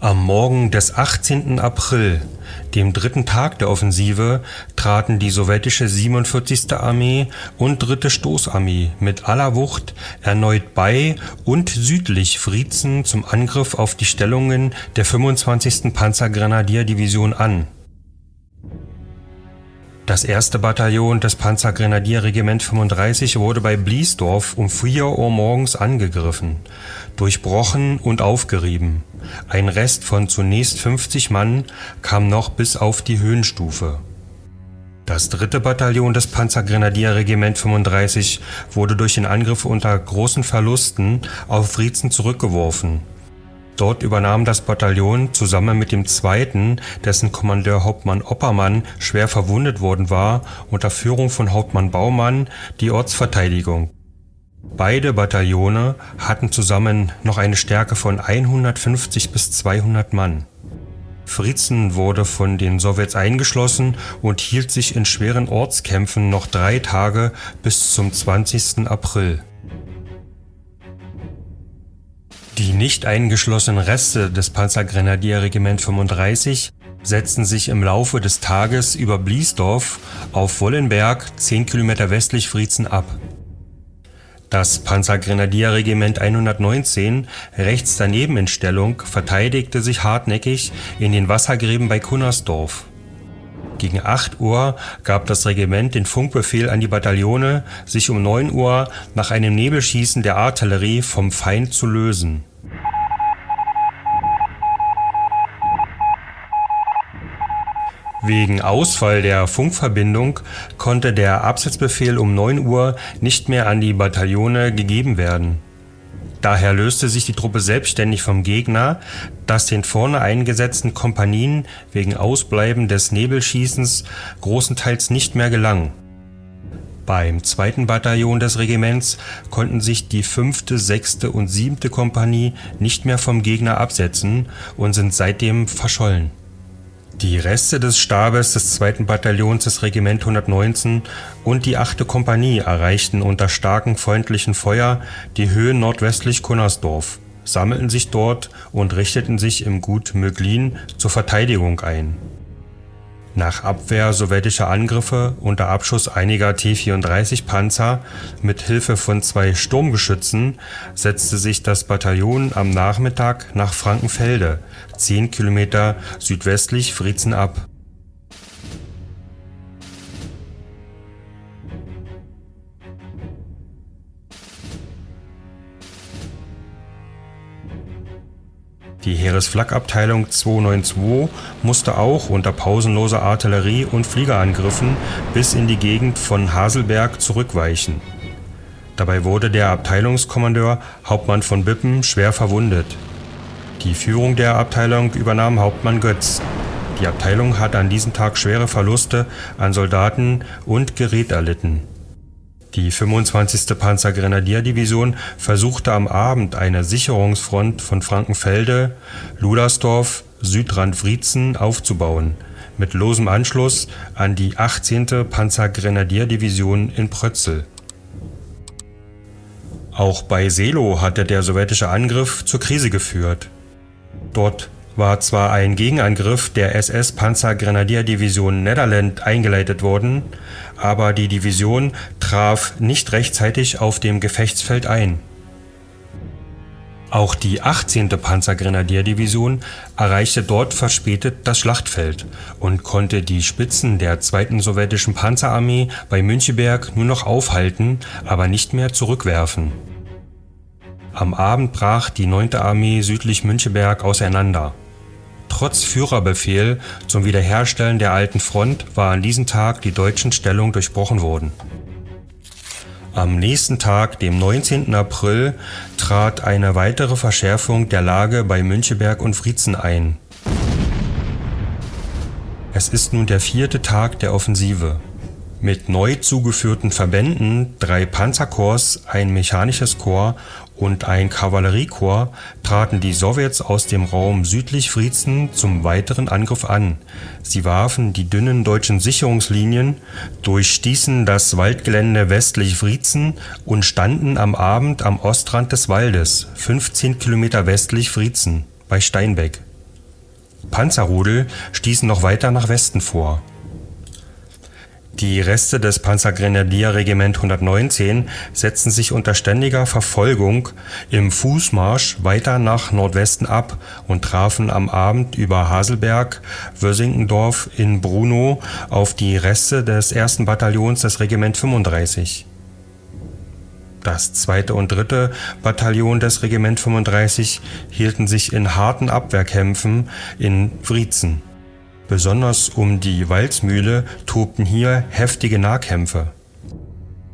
Am Morgen des 18. April, dem dritten Tag der Offensive, traten die sowjetische 47. Armee und 3. Stoßarmee mit aller Wucht erneut bei und südlich Friezen zum Angriff auf die Stellungen der 25. Panzergrenadierdivision an. Das 1. Bataillon des Panzergrenadierregiment 35 wurde bei Bliesdorf um 4 Uhr morgens angegriffen, durchbrochen und aufgerieben. Ein Rest von zunächst 50 Mann kam noch bis auf die Höhenstufe. Das 3. Bataillon des Panzergrenadierregiment 35 wurde durch den Angriff unter großen Verlusten auf Friezen zurückgeworfen. Dort übernahm das Bataillon zusammen mit dem 2., dessen Kommandeur Hauptmann Oppermann schwer verwundet worden war, unter Führung von Hauptmann Baumann die Ortsverteidigung. Beide Bataillone hatten zusammen noch eine Stärke von 150 bis 200 Mann. Friezen wurde von den Sowjets eingeschlossen und hielt sich in schweren Ortskämpfen noch 3 Tage bis zum 20. April. Die nicht eingeschlossenen Reste des Panzergrenadierregiment 35 setzten sich im Laufe des Tages über Bliesdorf auf Wollenberg 10 Kilometer westlich Friezen ab. Das Panzergrenadierregiment 119, rechts daneben in Stellung, verteidigte sich hartnäckig in den Wassergräben bei Cunnersdorf. Gegen 8 Uhr gab das Regiment den Funkbefehl an die Bataillone, sich um 9 Uhr nach einem Nebelschießen der Artillerie vom Feind zu lösen. Wegen Ausfall der Funkverbindung konnte der Absetzbefehl um 9 Uhr nicht mehr an die Bataillone gegeben werden. Daher löste sich die Truppe selbstständig vom Gegner, das den vorne eingesetzten Kompanien wegen Ausbleiben des Nebelschießens großenteils nicht mehr gelang. Beim 2. Bataillon des Regiments konnten sich die 5., 6. und 7. Kompanie nicht mehr vom Gegner absetzen und sind seitdem verschollen. Die Reste des Stabes des 2. Bataillons des Regiment 119 und die 8. Kompanie erreichten unter starkem feindlichen Feuer die Höhen nordwestlich Cunnersdorf, sammelten sich dort und richteten sich im Gut Möglin zur Verteidigung ein. Nach Abwehr sowjetischer Angriffe unter Abschuss einiger T-34-Panzer mit Hilfe von 2 Sturmgeschützen setzte sich das Bataillon am Nachmittag nach Frankenfelde, 10 Kilometer südwestlich Friezen ab. Die Heeresflakabteilung 292 musste auch unter pausenloser Artillerie- und Fliegerangriffen bis in die Gegend von Haselberg zurückweichen. Dabei wurde der Abteilungskommandeur Hauptmann von Bippen schwer verwundet. Die Führung der Abteilung übernahm Hauptmann Götz. Die Abteilung hatte an diesem Tag schwere Verluste an Soldaten und Gerät erlitten. Die 25. Panzergrenadierdivision versuchte am Abend eine Sicherungsfront von Frankenfelde, Ludersdorf, Südrand Friezen aufzubauen, mit losem Anschluss an die 18. Panzergrenadierdivision in Prötzel. Auch bei Seelow hatte der sowjetische Angriff zur Krise geführt. Dort war zwar ein Gegenangriff der SS-Panzergrenadierdivision Nederland eingeleitet worden, aber die Division traf nicht rechtzeitig auf dem Gefechtsfeld ein. Auch die 18. Panzergrenadierdivision erreichte dort verspätet das Schlachtfeld und konnte die Spitzen der 2. sowjetischen Panzerarmee bei Müncheberg nur noch aufhalten, aber nicht mehr zurückwerfen. Am Abend brach die 9. Armee südlich Müncheberg auseinander. Trotz Führerbefehl zum Wiederherstellen der alten Front war an diesem Tag die deutschen Stellung durchbrochen worden. Am nächsten Tag, dem 19. April, trat eine weitere Verschärfung der Lage bei Müncheberg und Friezen ein. Es ist nun der 4. Tag der Offensive. Mit neu zugeführten Verbänden, 3 Panzerkorps, ein mechanisches Korps und ein Kavalleriekorps traten die Sowjets aus dem Raum südlich Friezen zum weiteren Angriff an. Sie warfen die dünnen deutschen Sicherungslinien, durchstießen das Waldgelände westlich Friezen und standen am Abend am Ostrand des Waldes, 15 Kilometer westlich Friezen, bei Steinbeck. Panzerrudel stießen noch weiter nach Westen vor. Die Reste des Panzergrenadierregiment 119 setzten sich unter ständiger Verfolgung im Fußmarsch weiter nach Nordwesten ab und trafen am Abend über Haselberg, Wösinkendorf in Brunow auf die Reste des 1. Bataillons des Regiment 35. Das 2. und 3. Bataillon des Regiment 35 hielten sich in harten Abwehrkämpfen in Wriezen. Besonders um die Walzmühle tobten hier heftige Nahkämpfe.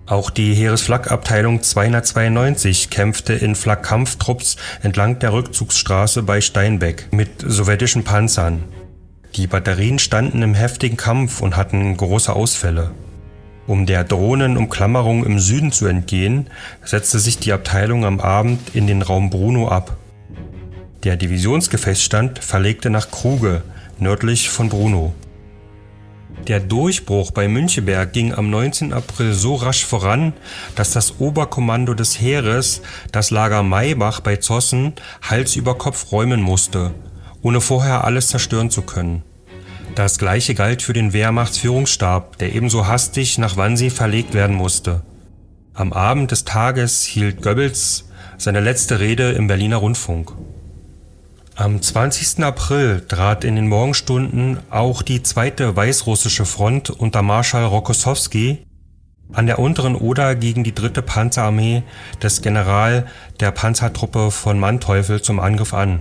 Auch die Heeresflakabteilung 292 kämpfte in Flakkampftrupps entlang der Rückzugsstraße bei Steinbeck mit sowjetischen Panzern. Die Batterien standen im heftigen Kampf und hatten große Ausfälle. Um der drohenden Umklammerung im Süden zu entgehen, setzte sich die Abteilung am Abend in den Raum Brunow ab. Der Divisionsgefechtsstand verlegte nach Kruge, nördlich von Brunow. Der Durchbruch bei Müncheberg ging am 19. April so rasch voran, dass das Oberkommando des Heeres das Lager Maybach bei Zossen Hals über Kopf räumen musste, ohne vorher alles zerstören zu können. Das gleiche galt für den Wehrmachtsführungsstab, der ebenso hastig nach Wannsee verlegt werden musste. Am Abend des Tages hielt Goebbels seine letzte Rede im Berliner Rundfunk. Am 20. April trat in den Morgenstunden auch die 2. Weißrussische Front unter Marschall Rokossowski an der unteren Oder gegen die 3. Panzerarmee des General der Panzertruppe von Manteuffel zum Angriff an.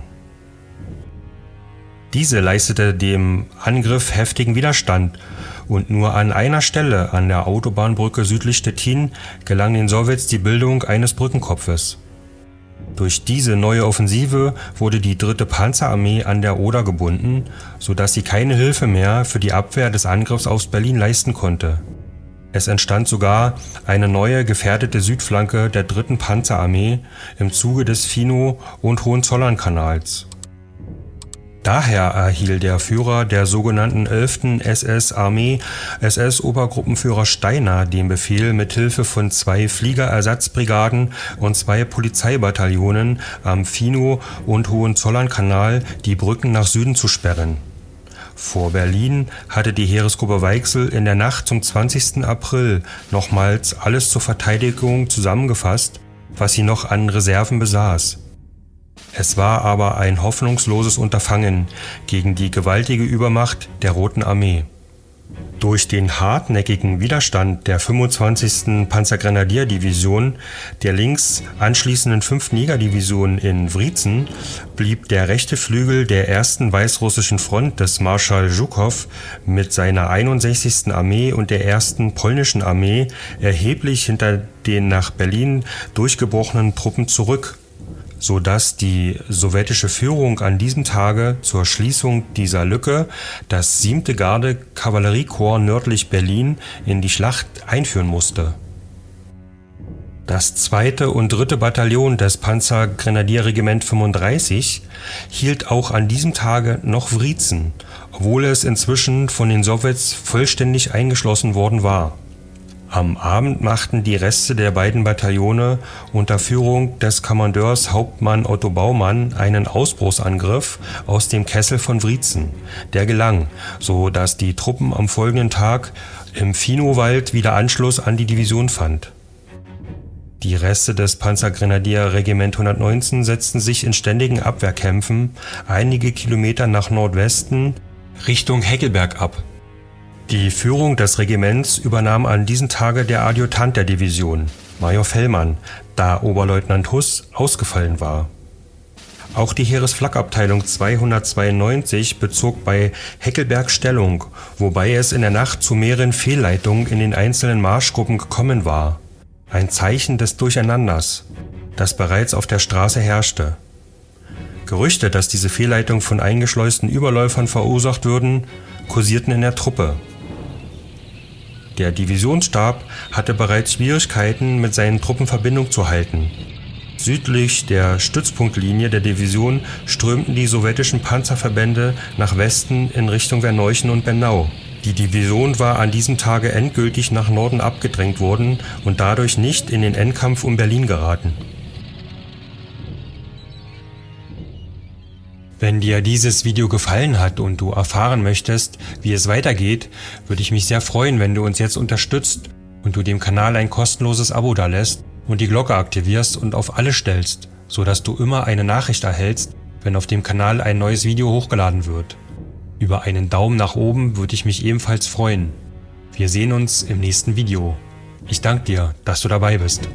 Diese leistete dem Angriff heftigen Widerstand und nur an einer Stelle an der Autobahnbrücke südlich Stettin gelang den Sowjets die Bildung eines Brückenkopfes. Durch diese neue Offensive wurde die 3. Panzerarmee an der Oder gebunden, sodass sie keine Hilfe mehr für die Abwehr des Angriffs auf Berlin leisten konnte. Es entstand sogar eine neue gefährdete Südflanke der 3. Panzerarmee im Zuge des Finow- und Hohenzollernkanals. Daher erhielt der Führer der sogenannten 11. SS-Armee, SS-Obergruppenführer Steiner, den Befehl, mit Hilfe von 2 Fliegerersatzbrigaden und 2 Polizeibataillonen am Finow- und Hohenzollernkanal die Brücken nach Süden zu sperren. Vor Berlin hatte die Heeresgruppe Weichsel in der Nacht zum 20. April nochmals alles zur Verteidigung zusammengefasst, was sie noch an Reserven besaß. Es war aber ein hoffnungsloses Unterfangen gegen die gewaltige Übermacht der Roten Armee. Durch den hartnäckigen Widerstand der 25. Panzergrenadierdivision, der links anschließenden 5. Jägerdivision in Wriezen, blieb der rechte Flügel der 1. Weißrussischen Front des Marschall Zhukow mit seiner 61. Armee und der 1. Polnischen Armee erheblich hinter den nach Berlin durchgebrochenen Truppen zurück, sodass die sowjetische Führung an diesem Tage zur Schließung dieser Lücke das 7. Garde-Kavalleriekorps nördlich Berlin in die Schlacht einführen musste. Das 2. und 3. Bataillon des Panzergrenadierregiment 35 hielt auch an diesem Tage noch Wriezen, obwohl es inzwischen von den Sowjets vollständig eingeschlossen worden war. Am Abend machten die Reste der beiden Bataillone unter Führung des Kommandeurs Hauptmann Otto Baumann einen Ausbruchsangriff aus dem Kessel von Wriezen. Der gelang, so dass die Truppen am folgenden Tag im Finowald wieder Anschluss an die Division fand. Die Reste des Panzergrenadierregiment 119 setzten sich in ständigen Abwehrkämpfen einige Kilometer nach Nordwesten Richtung Heckelberg ab. Die Führung des Regiments übernahm an diesem Tage der Adjutant der Division, Major Fellmann, da Oberleutnant Huss ausgefallen war. Auch die Heeresflakabteilung 292 bezog bei Heckelberg Stellung, wobei es in der Nacht zu mehreren Fehlleitungen in den einzelnen Marschgruppen gekommen war. Ein Zeichen des Durcheinanders, das bereits auf der Straße herrschte. Gerüchte, dass diese Fehlleitungen von eingeschleusten Überläufern verursacht würden, kursierten in der Truppe. Der Divisionsstab hatte bereits Schwierigkeiten, mit seinen Truppen Verbindung zu halten. Südlich der Stützpunktlinie der Division strömten die sowjetischen Panzerverbände nach Westen in Richtung Verneuchen und Bernau. Die Division war an diesem Tage endgültig nach Norden abgedrängt worden und dadurch nicht in den Endkampf um Berlin geraten. Wenn dir dieses Video gefallen hat und du erfahren möchtest, wie es weitergeht, würde ich mich sehr freuen, wenn du uns jetzt unterstützt und du dem Kanal ein kostenloses Abo dalässt und die Glocke aktivierst und auf alle stellst, sodass du immer eine Nachricht erhältst, wenn auf dem Kanal ein neues Video hochgeladen wird. Über einen Daumen nach oben würde ich mich ebenfalls freuen. Wir sehen uns im nächsten Video. Ich danke dir, dass du dabei bist.